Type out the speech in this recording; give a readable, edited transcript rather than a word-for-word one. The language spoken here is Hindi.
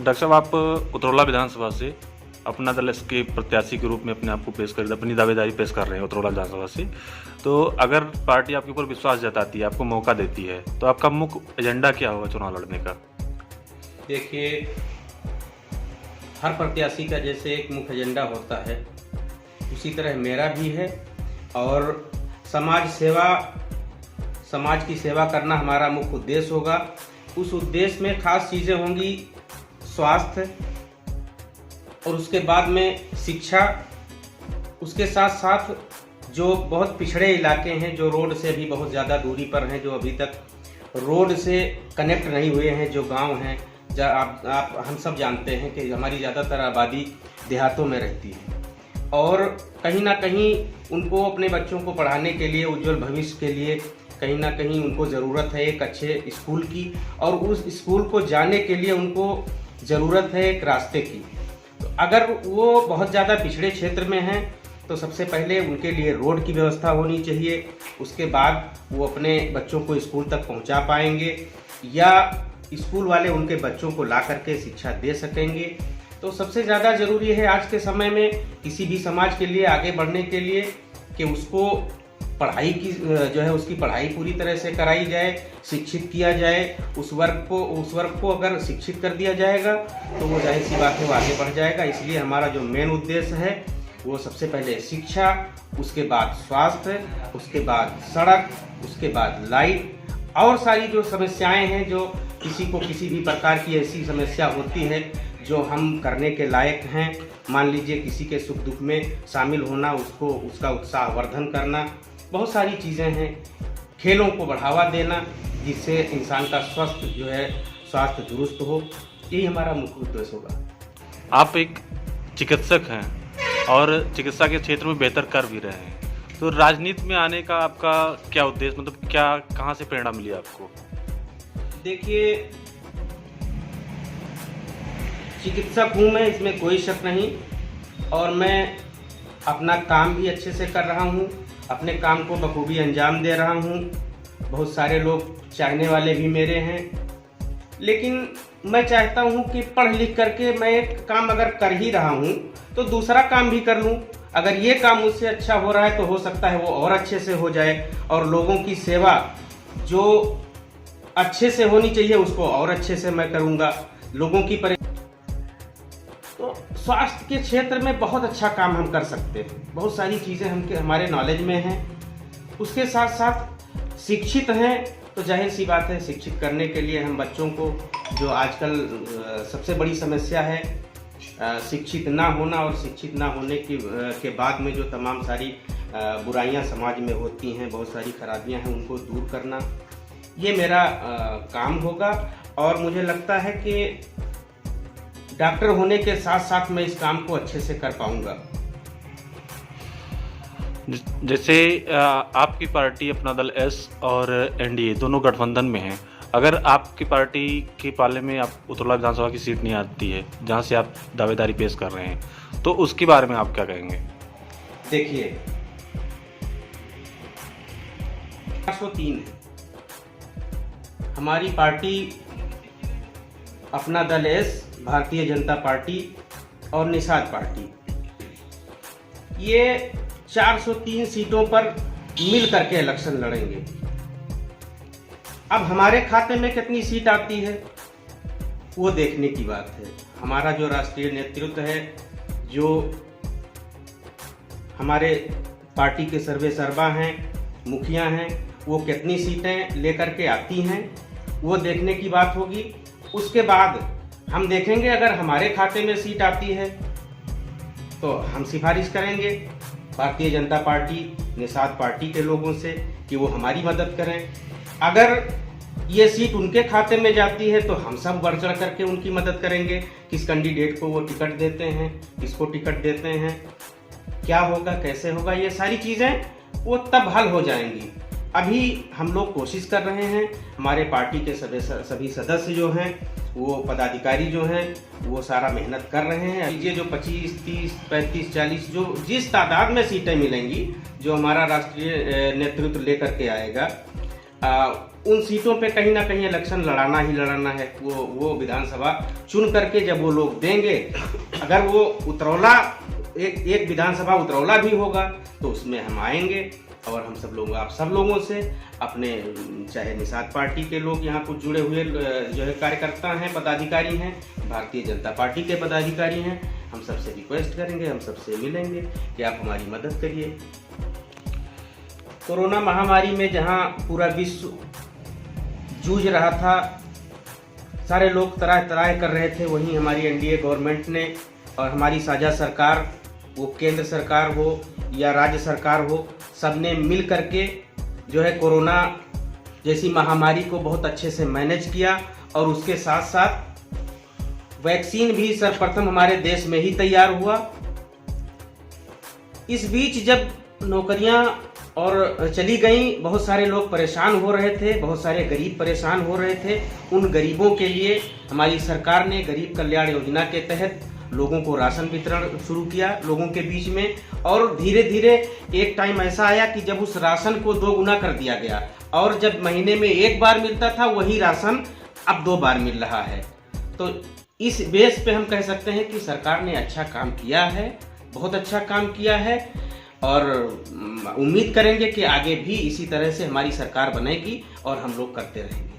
डॉक्टर साहब, आप उतरौला विधानसभा से अपना दल के प्रत्याशी के रूप में अपने आप को पेश कर अपनी दावेदारी पेश कर रहे हैं उतरौला विधानसभा से। तो अगर पार्टी आपके ऊपर विश्वास जताती है, आपको मौका देती है, तो आपका मुख्य एजेंडा क्या होगा चुनाव लड़ने का? देखिए, हर प्रत्याशी का जैसे एक मुख्य एजेंडा होता है, उसी तरह मेरा भी है। और समाज की सेवा करना हमारा मुख्य उद्देश्य होगा। उस उद्देश्य में खास चीज़ें होंगी स्वास्थ्य, और उसके बाद में शिक्षा। उसके साथ साथ जो बहुत पिछड़े इलाके हैं, जो रोड से भी बहुत ज़्यादा दूरी पर हैं, जो अभी तक रोड से कनेक्ट नहीं हुए हैं, जो गांव हैं, आप हम सब जानते हैं कि हमारी ज़्यादातर आबादी देहातों में रहती है, और कहीं ना कहीं उनको अपने बच्चों को पढ़ाने के लिए, उज्जवल भविष्य के लिए कहीं ना कहीं उनको ज़रूरत है एक अच्छे स्कूल की, और उस स्कूल को जाने के लिए उनको ज़रूरत है एक रास्ते की। तो अगर वो बहुत ज़्यादा पिछड़े क्षेत्र में हैं तो सबसे पहले उनके लिए रोड की व्यवस्था होनी चाहिए। उसके बाद वो अपने बच्चों को स्कूल तक पहुंचा पाएंगे, या स्कूल वाले उनके बच्चों को ला करके शिक्षा दे सकेंगे। तो सबसे ज़्यादा ज़रूरी है आज के समय में किसी भी समाज के लिए आगे बढ़ने के लिए कि उसको पढ़ाई की जो है उसकी पढ़ाई पूरी तरह से कराई जाए, शिक्षित किया जाए। उस वर्ग को अगर शिक्षित कर दिया जाएगा तो वो जाहिर सी बात है वो आगे बढ़ जाएगा। इसलिए हमारा जो मेन उद्देश्य है वो सबसे पहले शिक्षा, उसके बाद स्वास्थ्य, उसके बाद सड़क, उसके बाद लाइट, और सारी जो समस्याएं हैं, जो किसी को किसी भी प्रकार की ऐसी समस्या होती है जो हम करने के लायक हैं, मान लीजिए किसी के सुख दुख में शामिल होना, उसका उत्साहवर्धन करना, बहुत सारी चीज़ें हैं। खेलों को बढ़ावा देना जिससे इंसान का स्वास्थ्य दुरुस्त हो, यही हमारा मुख्य उद्देश्य होगा। आप एक चिकित्सक हैं और चिकित्सा के क्षेत्र में बेहतर कर भी रहे हैं, तो राजनीति में आने का आपका क्या उद्देश्य, मतलब क्या, कहाँ से प्रेरणा मिली आपको? देखिए, चिकित्सक हूँ मैं, इसमें कोई शक नहीं, और मैं अपना काम भी अच्छे से कर रहा हूँ, अपने काम को बखूबी अंजाम दे रहा हूँ। बहुत सारे लोग चाहने वाले भी मेरे हैं, लेकिन मैं चाहता हूँ कि पढ़ लिख करके मैं एक काम अगर कर ही रहा हूँ तो दूसरा काम भी कर लूँ। अगर ये काम मुझसे अच्छा हो रहा है तो हो सकता है वो और अच्छे से हो जाए, और लोगों की सेवा जो अच्छे से होनी चाहिए उसको और अच्छे से मैं करूँगा। लोगों की तो स्वास्थ्य के क्षेत्र में बहुत अच्छा काम हम कर सकते हैं, बहुत सारी चीज़ें हमारे नॉलेज में हैं। उसके साथ साथ शिक्षित हैं, तो जाहिर सी बात है शिक्षित करने के लिए हम बच्चों को, जो आजकल सबसे बड़ी समस्या है शिक्षित ना होना, और शिक्षित ना होने के बाद में जो तमाम सारी बुराइयां समाज में होती हैं, बहुत सारी खराबियां हैं, उनको दूर करना, ये मेरा काम होगा। और मुझे लगता है कि डॉक्टर होने के साथ साथ मैं इस काम को अच्छे से कर पाऊंगा। जैसे आपकी पार्टी अपना दल एस और एनडीए दोनों गठबंधन में हैं, अगर आपकी पार्टी के पाले में आप उतरौला विधानसभा की सीट नहीं आती है जहां से आप दावेदारी पेश कर रहे हैं, तो उसके बारे में आप क्या कहेंगे? देखिए, 403 है हमारी पार्टी, अपना दल एस, भारतीय जनता पार्टी और निषाद पार्टी, ये 403 सीटों पर मिल करके इलेक्शन लड़ेंगे। अब हमारे खाते में कितनी सीट आती है वो देखने की बात है। हमारा जो राष्ट्रीय नेतृत्व है, जो हमारे पार्टी के सर्वेसर्वा हैं, मुखिया हैं, वो कितनी सीटें लेकर के आती हैं वो देखने की बात होगी। उसके बाद हम देखेंगे, अगर हमारे खाते में सीट आती है तो हम सिफारिश करेंगे भारतीय जनता पार्टी, निषाद पार्टी के लोगों से कि वो हमारी मदद करें। अगर ये सीट उनके खाते में जाती है तो हम सब बढ़ चढ़ करके उनकी मदद करेंगे। किस कैंडिडेट को वो टिकट देते हैं, किसको टिकट देते हैं, क्या होगा, कैसे होगा, ये सारी चीज़ें वो तब हल हो जाएंगी। अभी हम लोग कोशिश कर रहे हैं, हमारे पार्टी के सभी सदस्य जो हैं, वो पदाधिकारी जो हैं, वो सारा मेहनत कर रहे हैं। ये जो 25, 30, 35, 40 जो जिस तादाद में सीटें मिलेंगी, जो हमारा राष्ट्रीय नेतृत्व लेकर के आएगा, उन सीटों पे कहीं ना कहीं इलेक्शन लड़ाना ही लड़ाना है। वो विधानसभा चुन करके जब वो लोग देंगे, अगर वो उतरौला एक विधानसभा उतरौला भी होगा तो उसमें हम आएंगे और हम सब लोग, आप सब लोगों से, अपने चाहे निषाद पार्टी के लोग यहाँ कुछ जुड़े हुए जो है कार्यकर्ता हैं, पदाधिकारी हैं, भारतीय जनता पार्टी के पदाधिकारी हैं, हम सबसे रिक्वेस्ट करेंगे, हम सबसे मिलेंगे कि आप हमारी मदद करिए। कोरोना महामारी में जहाँ पूरा विश्व जूझ रहा था, सारे लोग तरह तरह कर रहे थे, वहीं हमारी एनडीए गवर्नमेंट ने और हमारी साझा सरकार, वो केंद्र सरकार हो या राज्य सरकार हो, सबने मिल करके जो है कोरोना जैसी महामारी को बहुत अच्छे से मैनेज किया। और उसके साथ साथ वैक्सीन भी सर्वप्रथम हमारे देश में ही तैयार हुआ। इस बीच जब नौकरियां और चली गई, बहुत सारे लोग परेशान हो रहे थे, बहुत सारे गरीब परेशान हो रहे थे। उन गरीबों के लिए हमारी सरकार ने गरीब कल्याण योजना के तहत लोगों को राशन वितरण शुरू किया लोगों के बीच में। और धीरे धीरे एक टाइम ऐसा आया कि जब उस राशन को 2 गुना कर दिया गया, और जब महीने में 1 बार मिलता था वही राशन अब 2 बार मिल रहा है। तो इस बेस पे हम कह सकते हैं कि सरकार ने अच्छा काम किया है, बहुत अच्छा काम किया है, और उम्मीद करेंगे कि आगे भी इसी तरह से हमारी सरकार बनेगी और हम लोग करते रहेंगे।